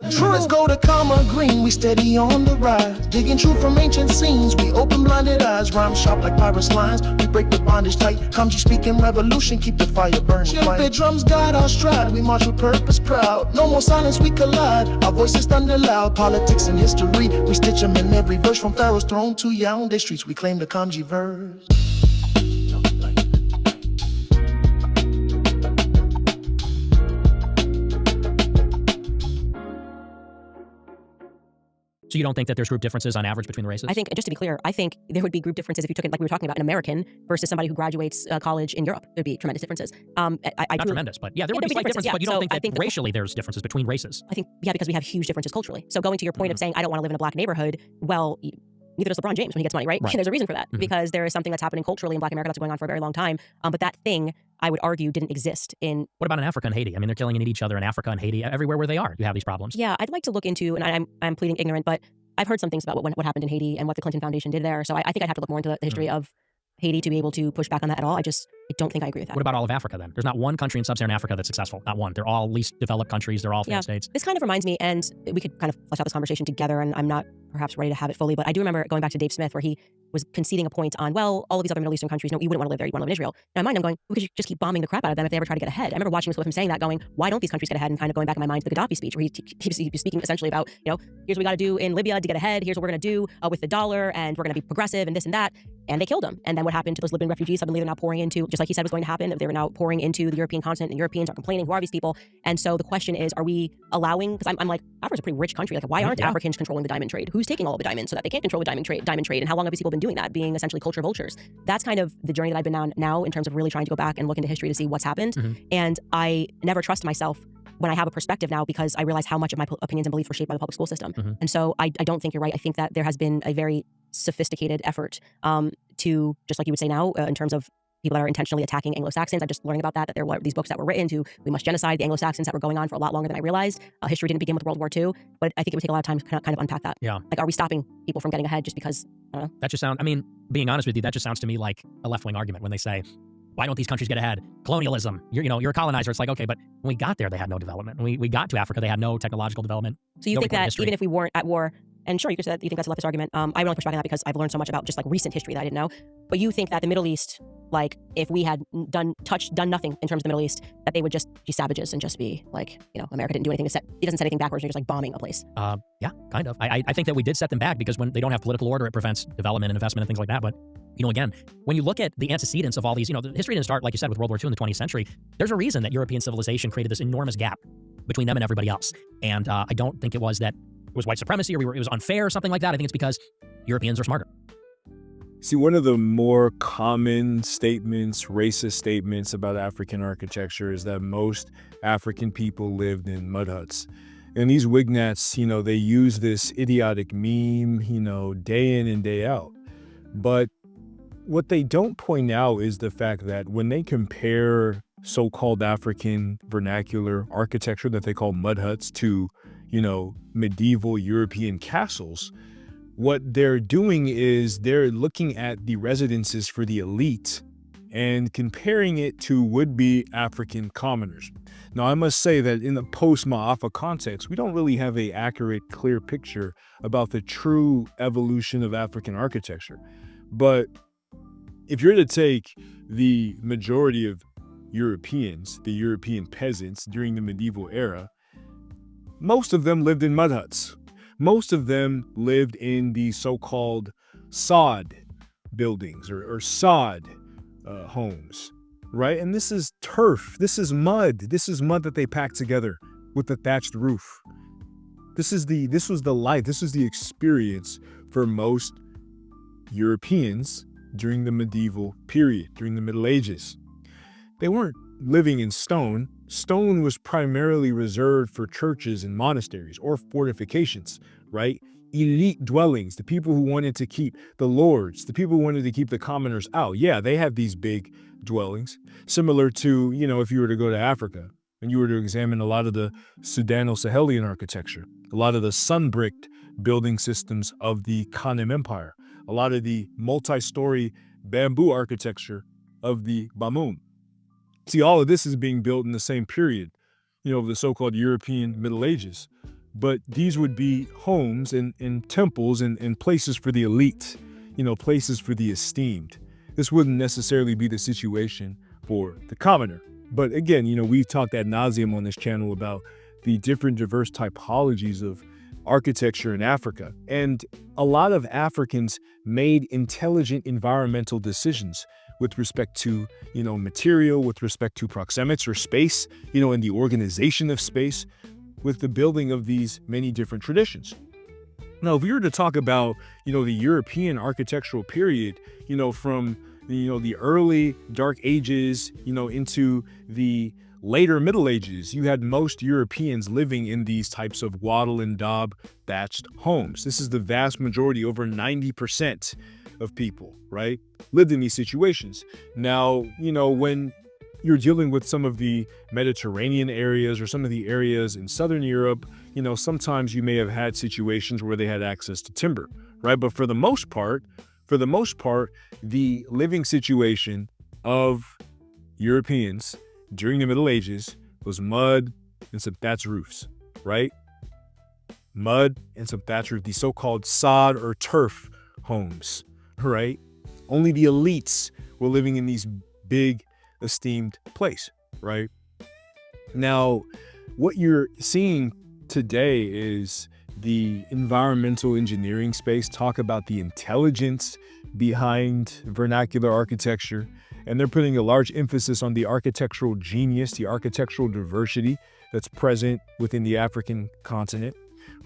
Let's go to Karma Green, we steady on the rise. Digging truth from ancient scenes, we open blinded eyes. Rhyme sharp like pirates' lines, we break the bondage tight. Kamji speaking revolution, keep the fire burning. The drums guide our stride, we march with purpose proud. No more silence, we collide, our voices thunder loud. Politics and history, we stitch them in every verse. From Pharaoh's throne to Yaoundé streets, we claim the Kamji verse. So you don't think that there's group differences on average between the races? I think, just to be clear, I think there would be group differences if you took it, like we were talking about, an American versus somebody who graduates college in Europe. There'd be tremendous differences. Not tremendous, but yeah, there would be slight differences, but you don't think that racially there's differences between races? I think, yeah, because we have huge differences culturally. So going to your point of saying, I don't want to live in a black neighborhood, well, neither does LeBron James when he gets money, right? There's a reason for that, because there is something that's happening culturally in Black America that's going on for a very long time. But that thing, I would argue, didn't exist in... What about in Africa and Haiti? I mean, they're killing each other in Africa and Haiti. Everywhere where they are, you have these problems. Yeah, I'd like to look into, and I'm pleading ignorant, but I've heard some things about what happened in Haiti and what the Clinton Foundation did there. So I think I'd have to look more into the history of Haiti to be able to push back on that at all. I don't think I agree with that. What about all of Africa then? There's not one country in sub-Saharan Africa that's successful. Not one. They're all least developed countries. They're all failed states. This kind of reminds me, and we could kind of flesh out this conversation together, and I'm not perhaps ready to have it fully, but I do remember going back to Dave Smith where he was conceding a point on, well, all of these other Middle Eastern countries, no, you wouldn't want to live there, you want to live in Israel. In my mind, I'm going, we could just keep bombing the crap out of them if they ever try to get ahead. I remember watching this with him saying that, going, why don't these countries get ahead? And kind of going back in my mind to the Gaddafi speech where he keeps speaking essentially about, here's what we got to do in Libya to get ahead, here's what we're going to do with the dollar, and we're going to be progressive and this and that. And they killed him. And then what happened to those Libyan refugees? Suddenly they're now pouring into, just like he said was going to happen, they were now pouring into the European continent, and Europeans are complaining, who are these people? And so the question is, are we allowing, because I'm like, Africa's a pretty rich country, like why aren't Africans controlling the diamond trade? Who's taking all of the diamonds so that they can't control the diamond trade? And how long have these people been doing that, being essentially culture vultures? That's kind of the journey that I've been on now in terms of really trying to go back and look into history to see what's happened. And I never trust myself when I have a perspective now, because I realize how much of my opinions and beliefs were shaped by the public school system. And so I don't think you're right. I think that there has been a very sophisticated effort to, just like you would say now, in terms of people that are intentionally attacking Anglo-Saxons. I'm just learning about that there were these books that were written to, we must genocide the Anglo-Saxons, that were going on for a lot longer than I realized. History didn't begin with World War II, but I think it would take a lot of time to kind of unpack that. Yeah. Like, are we stopping people from getting ahead just because, I don't know? That just sounds, I mean, being honest with you, that just sounds to me like a left-wing argument when they say, why don't these countries get ahead? Colonialism. You're a colonizer. It's like, okay, but when we got there, they had no development. When we got to Africa, they had no technological development. So you think that even if we weren't at war, and sure, you could say that you think that's a leftist argument. I would only push back on that because I've learned so much about just like recent history that I didn't know. But you think that the Middle East, like if we had done nothing in terms of the Middle East, that they would just be savages and just be like, America didn't do anything it doesn't set anything backwards. You're just like bombing a place. Yeah, kind of. I think that we did set them back because when they don't have political order, it prevents development and investment and things like that. But again, when you look at the antecedents of all these, the history didn't start, like you said, with World War II in the 20th century. There's a reason that European civilization created this enormous gap between them and everybody else. And I don't think it was that it was white supremacy or it was unfair or something like that. I think it's because Europeans are smarter. See, one of the more common statements, racist statements about African architecture is that most African people lived in mud huts. And these Wignats, they use this idiotic meme, day in and day out. But what they don't point out is the fact that when they compare so-called African vernacular architecture that they call mud huts to, medieval European castles, what they're doing is they're looking at the residences for the elite and comparing it to would-be African commoners. Now, I must say that in the post-Ma'afa context, we don't really have an accurate, clear picture about the true evolution of African architecture. But if you're to take the majority of Europeans, the European peasants during the medieval era, most of them lived in mud huts. Most of them lived in the so-called sod buildings or sod homes, right? And this is turf. This is mud. This is mud that they packed together with the thatched roof. This was the life. This was the experience for most Europeans during the medieval period, during the Middle Ages. They weren't living in stone. Stone was primarily reserved for churches and monasteries or fortifications, right? Elite dwellings, the people who wanted to keep the lords, the people who wanted to keep the commoners out. Yeah, they have these big dwellings, similar to, if you were to go to Africa and you were to examine a lot of the Sudano-Sahelian architecture, a lot of the sun-bricked building systems of the Kanem Empire, a lot of the multi-story bamboo architecture of the Bamoun. See, all of this is being built in the same period, of the so-called European Middle Ages. but these would be homes and temples and places for the elite, places for the esteemed. This wouldn't necessarily be the situation for the commoner. But again, we've talked ad nauseum on this channel about the different diverse typologies of architecture in Africa. And a lot of Africans made intelligent environmental decisions with respect to, material, with respect to proxemics or space, and the organization of space with the building of these many different traditions. Now, if we were to talk about, the European architectural period, from, the early Dark Ages, into the later Middle Ages, you had most Europeans living in these types of wattle and daub thatched homes. This is the vast majority, over 90% of people, right, lived in these situations. Now, when you're dealing with some of the Mediterranean areas or some of the areas in Southern Europe, sometimes you may have had situations where they had access to timber, right? But for the most part, the living situation of Europeans during the Middle Ages was mud and some thatched roofs, right? Mud and some thatched roofs, the so-called sod or turf homes, right? Only the elites were living in these big, esteemed place, right? Now, what you're seeing today is the environmental engineering space talk about the intelligence behind vernacular architecture, and they're putting a large emphasis on the architectural genius, the architectural diversity that's present within the African continent,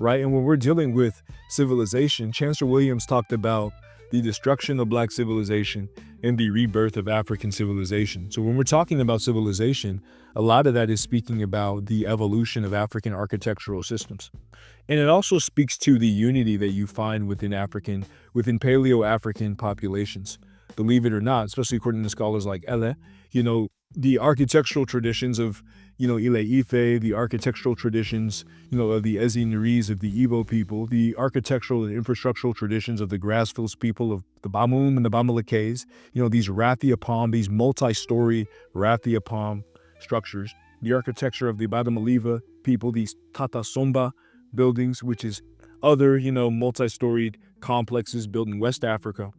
right? And when we're dealing with civilization, Chancellor Williams talked about the destruction of Black civilization and the rebirth of African civilization. So when we're talking about civilization, a lot of that is speaking about the evolution of African architectural systems. And it also speaks to the unity that you find within Paleo-African populations. Believe it or not, especially according to scholars like Ele, the architectural traditions of, Ile Ife, the architectural traditions, of the Ezinris, of the Igbo people, the architectural and infrastructural traditions of the Grassfields people, of the Bamum and the Bamilekes, these raffia palm, these multi-story raffia palm structures, the architecture of the Badamaliva people, these Tata Somba buildings, which is other, multi-storied complexes built in West Africa.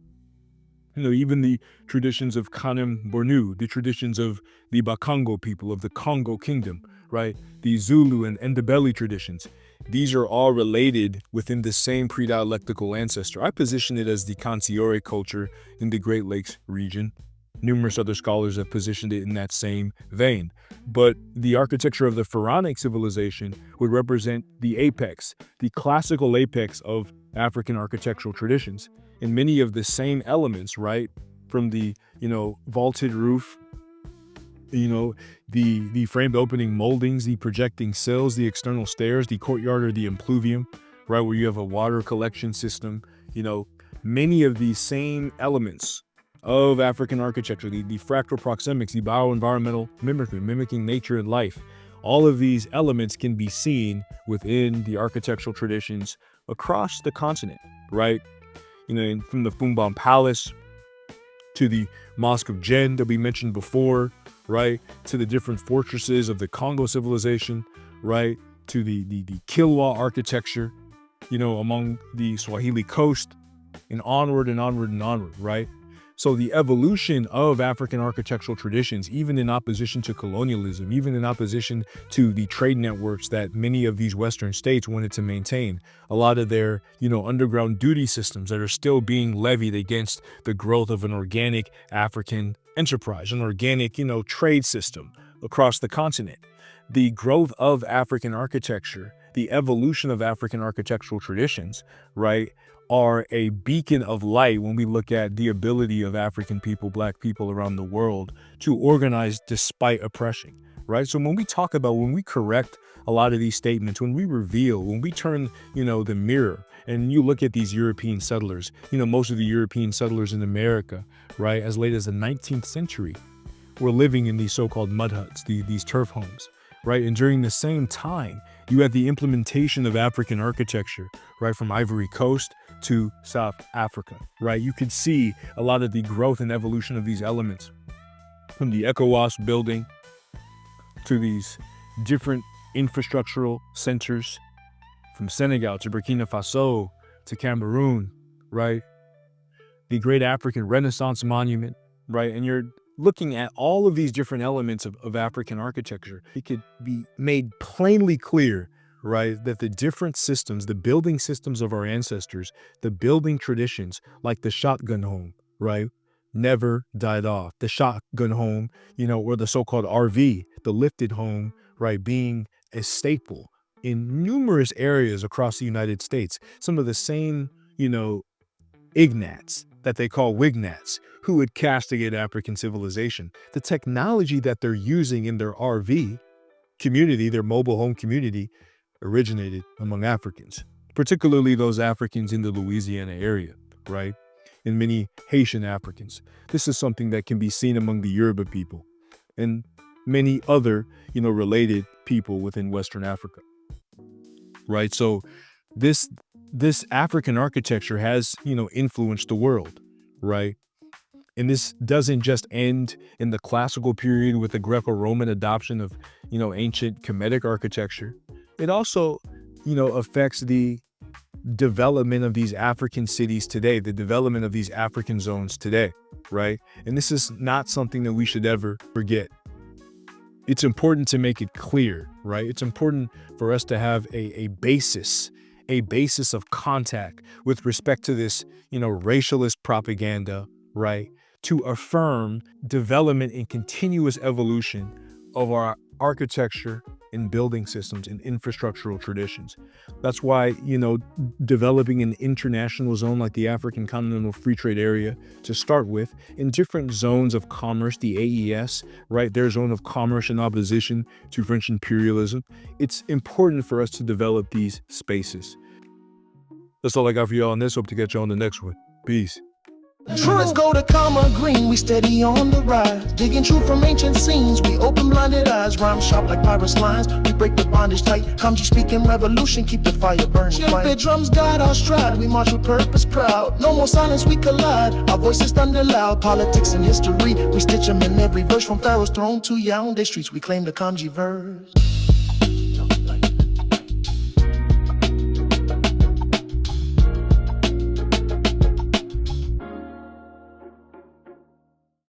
Even the traditions of Kanem Bornu, the traditions of the Bakongo people of the Congo Kingdom, right? The Zulu and Ndebele traditions. These are all related within the same pre-dialectical ancestor. I position it as the Kantiore culture in the Great Lakes region. Numerous other scholars have positioned it in that same vein. But the architecture of the Pharaonic civilization would represent the apex, the classical apex of African architectural traditions. And many of the same elements, right, from the, vaulted roof, the framed opening moldings, the projecting sills, the external stairs, the courtyard or the impluvium, right, where you have a water collection system, many of these same elements of African architecture, the fractal proxemics, the bioenvironmental mimicry, mimicking nature and life, all of these elements can be seen within the architectural traditions across the continent, right? From the Fumbam Palace to the Mosque of Jen that we mentioned before, right? To the different fortresses of the Congo civilization, right? To the Kilwa architecture, among the Swahili coast, and onward and onward and onward, right? So the evolution of African architectural traditions, even in opposition to colonialism, even in opposition to the trade networks that many of these Western states wanted to maintain, a lot of their, underground duty systems that are still being levied against the growth of an organic African enterprise, an organic, trade system across the continent. The growth of African architecture, the evolution of African architectural traditions, right, are a beacon of light when we look at the ability of African people, Black people around the world to organize despite oppression, right? So when we correct a lot of these statements, when we reveal, when we turn, the mirror and you look at these European settlers, most of the European settlers in America, right, as late as the 19th century, were living in these so-called mud huts, these turf homes, right? And during the same time, you had the implementation of African architecture, right, from Ivory Coast to South Africa, right? You could see a lot of the growth and evolution of these elements, from the ECOWAS building to these different infrastructural centers from Senegal to Burkina Faso to Cameroon, right? The Great African Renaissance Monument, right? And you're looking at all of these different elements of African architecture. It could be made plainly clear, right, that the different systems, the building systems of our ancestors, the building traditions, like the shotgun home, right, never died off. The shotgun home, or the so-called RV, the lifted home, right, being a staple in numerous areas across the United States. Some of the same, Ignats that they call Wignats, who would castigate African civilization. The technology that they're using in their RV community, their mobile home community, originated among Africans, particularly those Africans in the Louisiana area, right? And many Haitian Africans. This is something that can be seen among the Yoruba people and many other, related people within Western Africa, right? So this African architecture has, influenced the world, right? And this doesn't just end in the classical period with the Greco-Roman adoption of, ancient Kemetic architecture. It also, affects the development of these African cities today, the development of these African zones today, right? And this is not something that we should ever forget. It's important to make it clear, right? It's important for us to have a basis of contact with respect to this, racialist propaganda, right? To affirm development and continuous evolution of our architecture and building systems and infrastructural traditions. That's why, developing an international zone like the African Continental Free Trade Area to start with, in different zones of commerce, the AES, right, their zone of commerce in opposition to French imperialism. It's important for us to develop these spaces. That's all I got for y'all on this. Hope to catch you on the next one. Peace. Let's go to Karma Green, we steady on the rise. Digging truth from ancient scenes, we open blinded eyes. Rhyme sharp like pirates' lines, we break the bondage tight. Kamji speaking revolution, keep the fire burning. Ship drums guide our stride, we march with purpose proud. No more silence, we collide, our voices thunder loud. Politics and history, we stitch them in every verse. From Pharaoh's throne to Yaoundé streets, we claim the Kamji verse.